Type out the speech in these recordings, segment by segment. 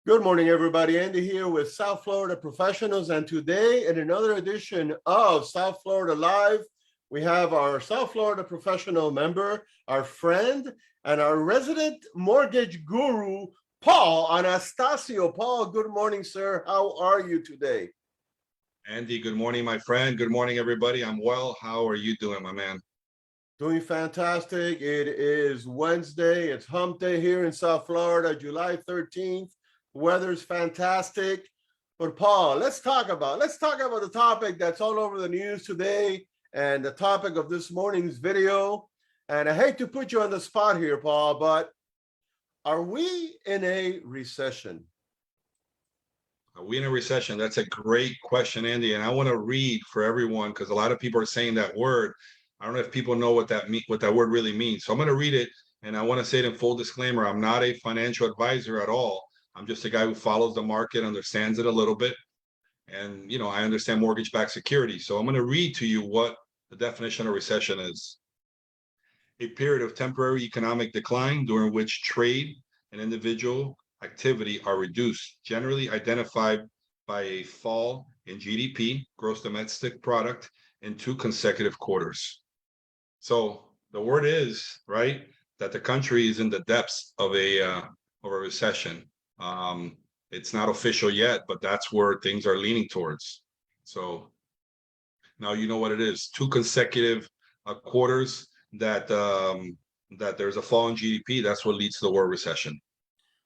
Good morning, everybody. Andy here with South Florida Professionals. And today, in another edition of South Florida Live, we have our South Florida Professional member, our friend, and our resident mortgage guru, Paul Anastasio. Paul, good morning, sir. How are you today? Andy, good morning, my friend. Good morning, everybody. I'm well. How are you doing, my man? Doing fantastic. It is Wednesday. It's hump day here in South Florida, July 13th. Weather's fantastic. But Paul, let's talk about the topic that's all over the news today and the topic of this morning's video. And I hate to put you on the spot here, Paul, but are we in a recession? Are we in a recession? That's a great question, Andy. And I want to read for everyone because a lot of people are saying that word. I don't know if people know what that word really means. So I'm going to read it, and I want to say it in full disclaimer. I'm not a financial advisor at all. I'm just a guy who follows the market, understands it a little bit, and I understand mortgage-backed security. So I'm going to read to you what the definition of recession is. A period of temporary economic decline during which trade and individual activity are reduced, generally identified by a fall in GDP, gross domestic product, in 2 consecutive quarters. So the word is, right, that the country is in the depths of a recession. It's not official yet, but that's where things are leaning towards. So now you know what it is. 2 consecutive quarters that there's a fall in GDP. That's what leads to the word recession.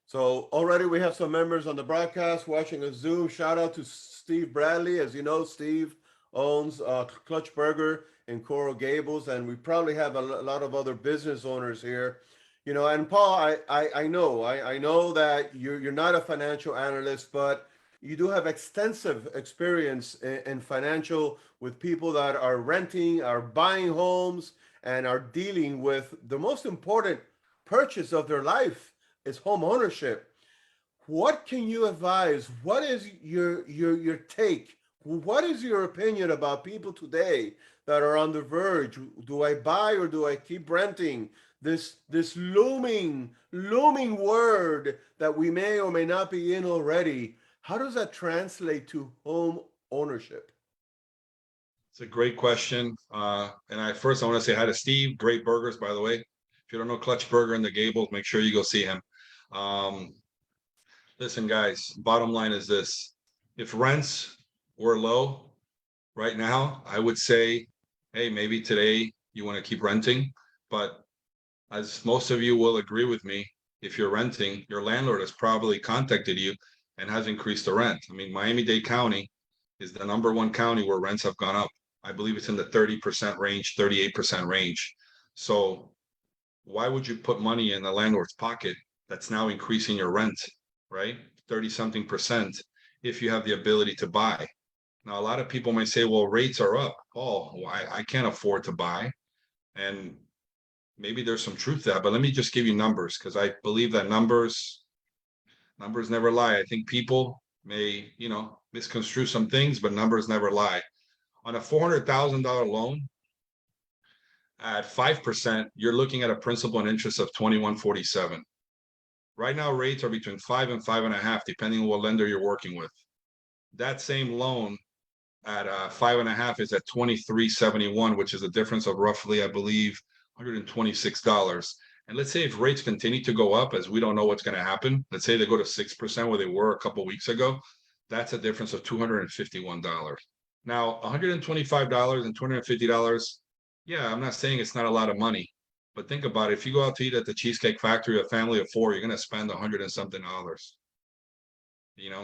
So already we have some members on the broadcast watching a Zoom. Shout out to Steve Bradley. As you know, Steve owns Clutch Burger in Coral Gables, and we probably have a lot of other business owners here. And Paul, I know that you're not a financial analyst, but you do have extensive experience in financial with people that are renting, are buying homes, and are dealing with the most important purchase of their life is home ownership. What can you advise? What is your take? What is your opinion about people today that are on the verge? Do I buy or do I keep renting? This looming word that we may or may not be in already. How does that translate to home ownership? It's a great question. And I want to say hi to Steve. Great burgers, by the way. If you don't know Clutch Burger in the Gables, make sure you go see him. Um, Listen, guys, bottom line is this. If rents were low right now, I would say, hey, maybe today you want to keep renting. But as most of you will agree with me, if you're renting, your landlord has probably contacted you and has increased the rent. I mean, Miami-Dade County is the #1 county where rents have gone up. I believe it's in the 30% range, 38% range. So why would you put money in the landlord's pocket that's now increasing your rent, right? 30 something percent if you have the ability to buy. Now, a lot of people may say, well, rates are up. Oh, why I can't afford to buy. And maybe there's some truth to that, but let me just give you numbers because I believe that numbers never lie. I think people may, misconstrue some things, but numbers never lie. On a $400,000 loan at 5%, you're looking at a principal and interest of 2147. Right now, rates are between 5 and 5.5, depending on what lender you're working with. That same loan at 5.5 is at 2371, which is a difference of roughly, I believe, $126. And let's say if rates continue to go up, as we don't know what's going to happen, let's say they go to 6% where they were a couple of weeks ago, that's a difference of $251. Now, $125 and $250, yeah, I'm not saying it's not a lot of money, but think about it. If you go out to eat at the Cheesecake Factory, a family of 4, you're going to spend $100 and something.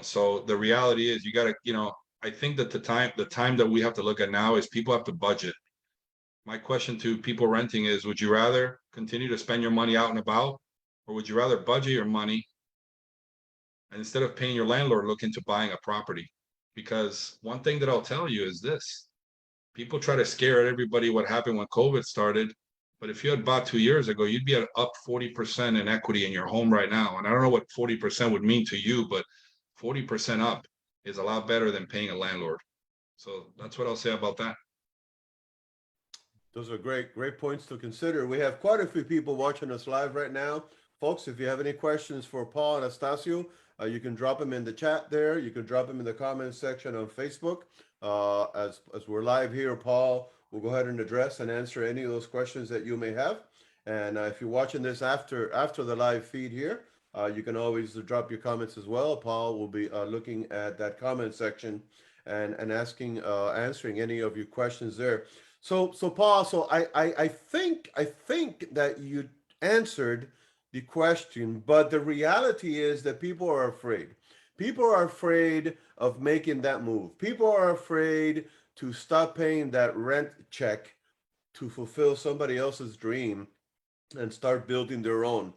So the reality is you got to, I think that the time that we have to look at now is people have to budget. My question to people renting is, would you rather continue to spend your money out and about, or would you rather budget your money and instead of paying your landlord, look into buying a property? Because one thing that I'll tell you is this: people try to scare everybody what happened when COVID started. But if you had bought 2 years ago, you'd be at up 40% in equity in your home right now. And I don't know what 40% would mean to you, but 40% up is a lot better than paying a landlord. So that's what I'll say about that. Those are great points to consider. We have quite a few people watching us live right now. folks, if you have any questions for Paul and Astasio, you can drop them in the chat there. You can drop them in the comments section on Facebook. As we're live here, Paul will go ahead and address and answer any of those questions that you may have. And if you're watching this after the live feed here, you can always drop your comments as well. Paul will be looking at that comment section and asking answering any of your questions there. So Paul, so I think that you answered the question, but the reality is that people are afraid. People are afraid of making that move. People are afraid to stop paying that rent check to fulfill somebody else's dream and start building their own.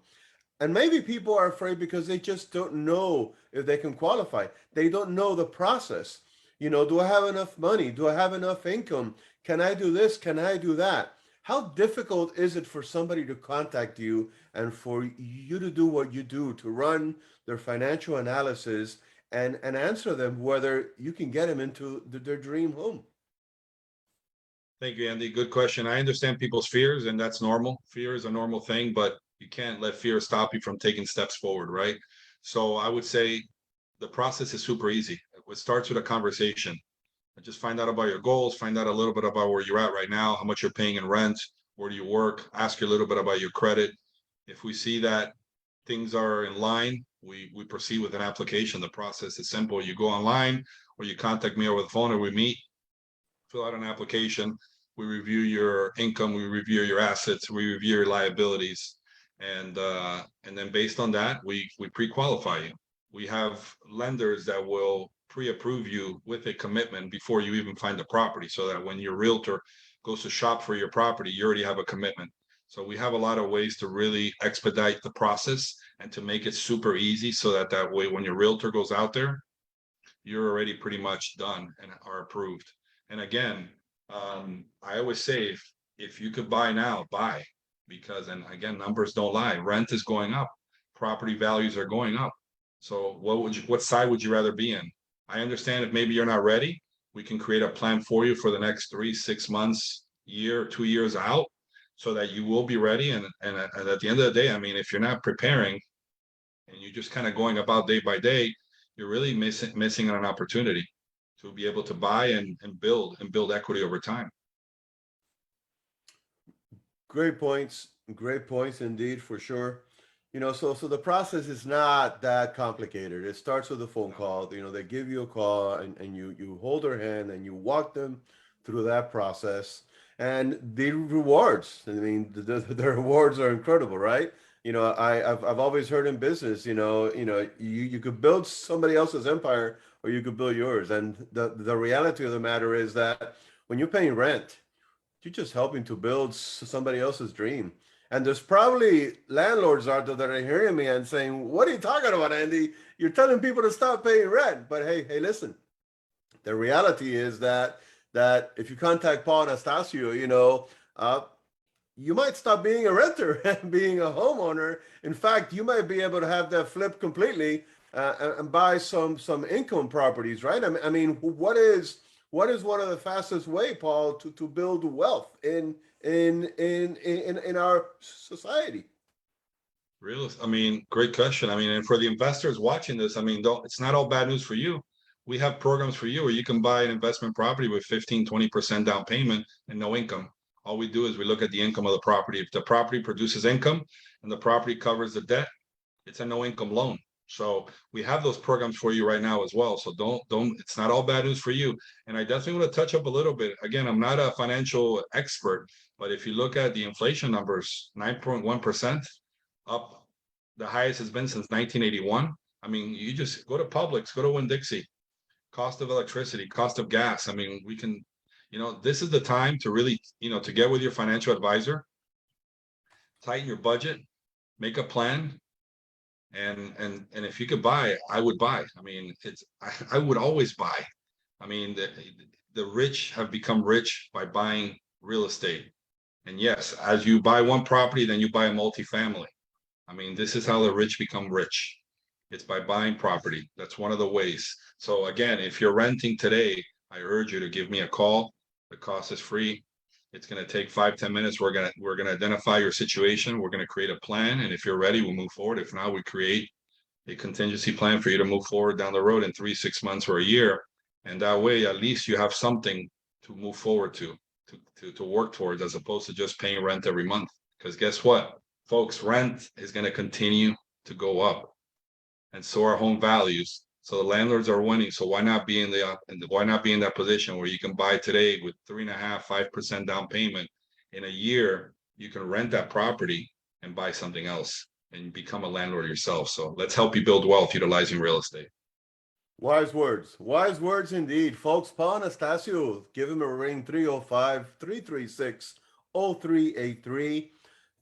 And maybe people are afraid because they just don't know if they can qualify. They don't know the process. You know, do I have enough money? Do I have enough income? Can I do this? Can I do that? How difficult is it for somebody to contact you and for you to do what you do, to run their financial analysis and answer them whether you can get them into their dream home? Thank you, Andy. Good question. I understand people's fears, and that's normal. Fear is a normal thing, but you can't let fear stop you from taking steps forward, right? So I would say the process is super easy. It starts with a conversation. Just find out about your goals, find out a little bit about where you're at right now, how much you're paying in rent, where do you work, ask you a little bit about your credit. If we see that things are in line, we proceed with an application. The process is simple. You go online or you contact me over the phone or we meet, fill out an application. We review your income, we review your assets, we review your liabilities. And then based on that, we pre-qualify you. We have lenders that will pre-approve you with a commitment before you even find the property, so that when your realtor goes to shop for your property, you already have a commitment. So we have a lot of ways to really expedite the process and to make it super easy, so that way when your realtor goes out there, you're already pretty much done and are approved. And again, I always say, if you could buy now, buy, because, and again, numbers don't lie. Rent is going up, property values are going up. So what side would you rather be in? I understand if maybe you're not ready, we can create a plan for you for the next 3, 6 months, year, 2 years out, so that you will be ready. And at the end of the day, I mean, if you're not preparing and you're just kind of going about day by day, you're really missing on an opportunity to be able to buy and build equity over time. Great points. Great points indeed, for sure. You know, so the process is not that complicated. It starts with a phone call. You know, they give you a call and you hold their hand and you walk them through that process. And the rewards, I mean, the rewards are incredible, right? You know, I've always heard in business, you could build somebody else's empire or you could build yours. And the reality of the matter is that when you're paying rent, you're just helping to build somebody else's dream. And there's probably landlords out there that are hearing me and saying, "What are you talking about, Andy? You're telling people to stop paying rent." But hey, listen. The reality is that if you contact Paul and Astasio, you might stop being a renter and being a homeowner. In fact, you might be able to have that flip completely and buy some income properties, right? I mean, what is one of the fastest way, Paul, to build wealth in our society? I mean, great question. I mean, and for the investors watching this, I mean, it's not all bad news for you. We have programs for you where you can buy an investment property with 15, 20% down payment and no income. All we do is we look at the income of the property. If the property produces income and the property covers the debt, it's a no income loan. So we have those programs for you right now as well. So don't, it's not all bad news for you. And I definitely want to touch up a little bit. Again, I'm not a financial expert, but if you look at the inflation numbers, 9.1% up, the highest has been since 1981. I mean, you just go to Publix, go to Winn-Dixie, cost of electricity, cost of gas. I mean, we can, this is the time to really, to get with your financial advisor, tighten your budget, make a plan. And if you could buy, I would buy. I mean, I would always buy. I mean, the rich have become rich by buying real estate. And yes, as you buy one property, then you buy a multifamily. I mean, this is how the rich become rich. It's by buying property. That's one of the ways. So again, if you're renting today, I urge you to give me a call. The cost is free. It's gonna take 5-10 minutes. We're gonna identify your situation. We're gonna create a plan, and if you're ready, we'll move forward. If not, we create a contingency plan for you to move forward down the road in 3-6 months or a year. And that way, at least you have something to move forward to work towards, as opposed to just paying rent every month. Because guess what, folks, rent is gonna continue to go up, and so are home values. So the landlords are winning. So why not be in that position where you can buy today with 3.5%, 5% down payment? In a year, you can rent that property and buy something else and become a landlord yourself. So let's help you build wealth utilizing real estate. Wise words indeed, folks. Paul Anastasio, give him a ring, 305-336-0383.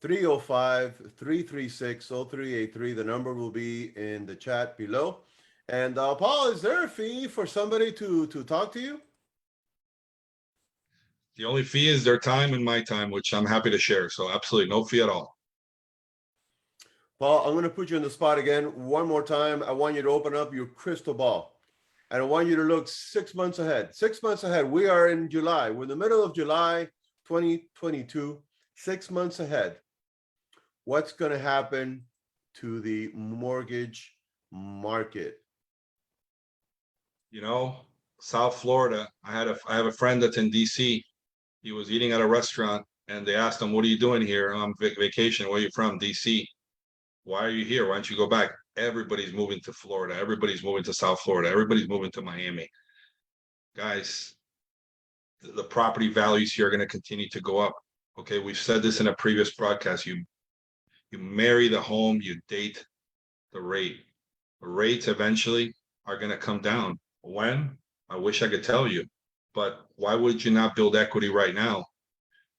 305-336-0383. The number will be in the chat below. And Paul, is there a fee for somebody to talk to you? The only fee is their time and my time, which I'm happy to share. So absolutely no fee at all. Paul, I'm going to put you in the spot again one more time. I want you to open up your crystal ball. And I want you to look 6 months ahead. 6 months ahead. We are in July. We're in the middle of July 2022. 6 months ahead. What's going to happen to the mortgage market? You know, South Florida, I have a friend that's in DC. He was eating at a restaurant and they asked him, "What are you doing here?" "I'm vacation." "Where are you from?" "DC." "Why are you here? Why don't you go back?" Everybody's moving to Florida. Everybody's moving to South Florida. Everybody's moving to Miami. Guys, the property values here are going to continue to go up. Okay, we've said this in a previous broadcast. You marry the home, you date the rate. The rates eventually are going to come down. When? I wish I could tell you, but why would you not build equity right now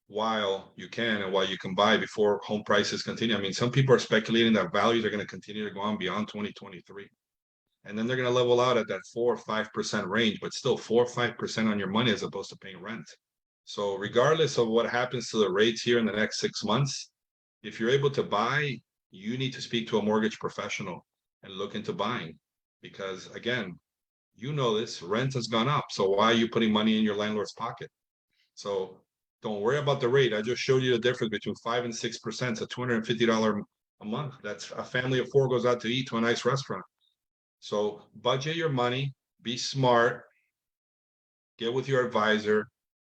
while you can and while you can buy before home prices continue? I mean, some people are speculating that values are going to continue to go on beyond 2023. And then they're going to level out at that 4 or 5% range, but still 4 or 5% on your money as opposed to paying rent. So regardless of what happens to the rates here in the next 6 months, if you're able to buy, you need to speak to a mortgage professional and look into buying. Because again, you know this, rent has gone up. So why are you putting money in your landlord's pocket? So don't worry about the rate. I just showed you the difference between 5 and 6%. It's a $250 a month. That's a family of 4 goes out to eat to a nice restaurant. So budget your money, be smart, get with your advisor,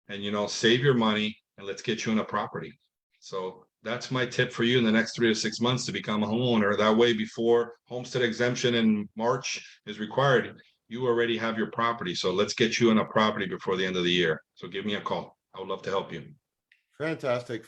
and save your money, and let's get you in a property. So that's my tip for you in the next 3 to 6 months to become a homeowner. That way, before homestead exemption in March is required, you already have your property. So let's get you in a property before the end of the year. So give me a call. I would love to help you. Fantastic,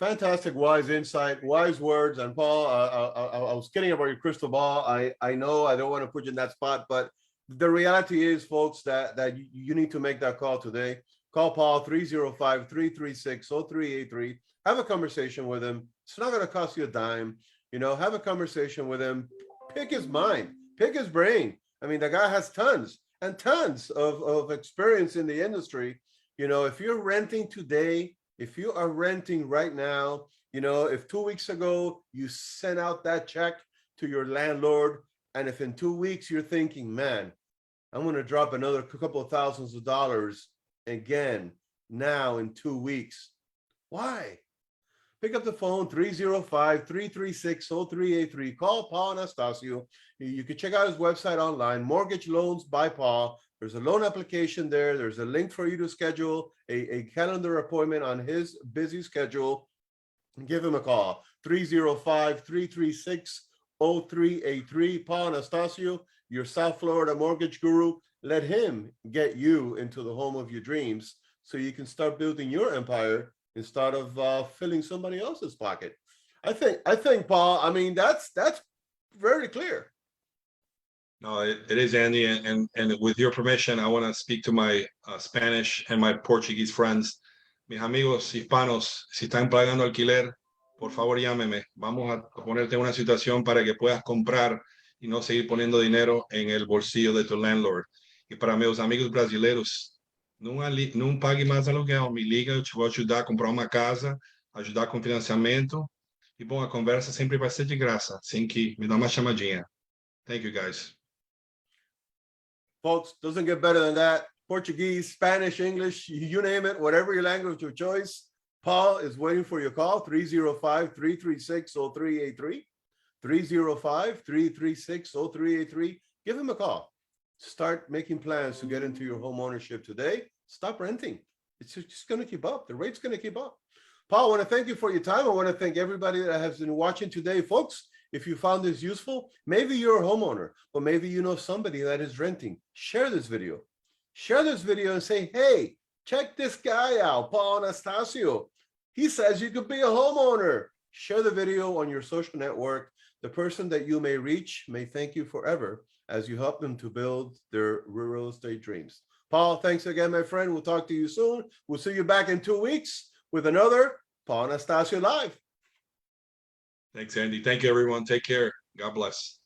wise insight, wise words. And Paul, I was kidding about your crystal ball. I know I don't want to put you in that spot, but the reality is, folks, that you need to make that call today. Call Paul 305-336-0383. Have a conversation with him. It's not going to cost you a dime. Have a conversation with him. Pick his mind, pick his brain. I mean, the guy has tons and tons of experience in the industry. If you're renting today, if you are renting right now, if 2 weeks ago you sent out that check to your landlord, and if in 2 weeks you're thinking, man, I'm going to drop another couple of thousands of dollars again now in 2 weeks. Why? Pick up the phone, 305-336-0383. Call Paul Anastasio. You can check out his website online, Mortgage Loans by Paul. There's a loan application there. There's a link for you to schedule a calendar appointment on his busy schedule. Give him a call, 305-336-0383. Paul Anastasio, your South Florida mortgage guru. Let him get you into the home of your dreams so you can start building your empire instead of filling somebody else's pocket. I think, Paul, I mean, that's very clear. No, it is, Andy, and with your permission, I want to speak to my Spanish and my Portuguese friends. Mis amigos hispanos, si están pagando alquiler, por favor llámeme. Vamos a ponerte en una situación para que puedas comprar y no seguir poniendo dinero en el bolsillo de tu landlord. E para meus amigos brasileiros, não pague mais aluguel. Me liga, eu te vou ajudar a comprar uma casa, ajudar com financiamento. E bom, a conversa sempre vai ser de graça, assim que me dá uma chamadinha. Thank you, guys. Folks, doesn't get better than that. Portuguese, Spanish, English, you name it, whatever your language of choice. Paul is waiting for your call, 305-336-0383. 305-336-0383. Give him a call. Start making plans to get into your home ownership today. Stop renting. It's just going to keep up. The rate's going to keep up. Paul, I want to thank you for your time. I want to thank everybody that has been watching today, folks. If you found this useful, maybe you're a homeowner, but maybe you know somebody that is renting. Share this video. Share this video and say, hey, check this guy out, Paul Anastasio. He says you could be a homeowner. Share the video on your social network. The person that you may reach may thank you forever as you help them to build their real estate dreams. Paul, thanks again, my friend. We'll talk to you soon. We'll see you back in 2 weeks with another Paul Anastasio Live. Thanks, Andy. Thank you, everyone. Take care. God bless.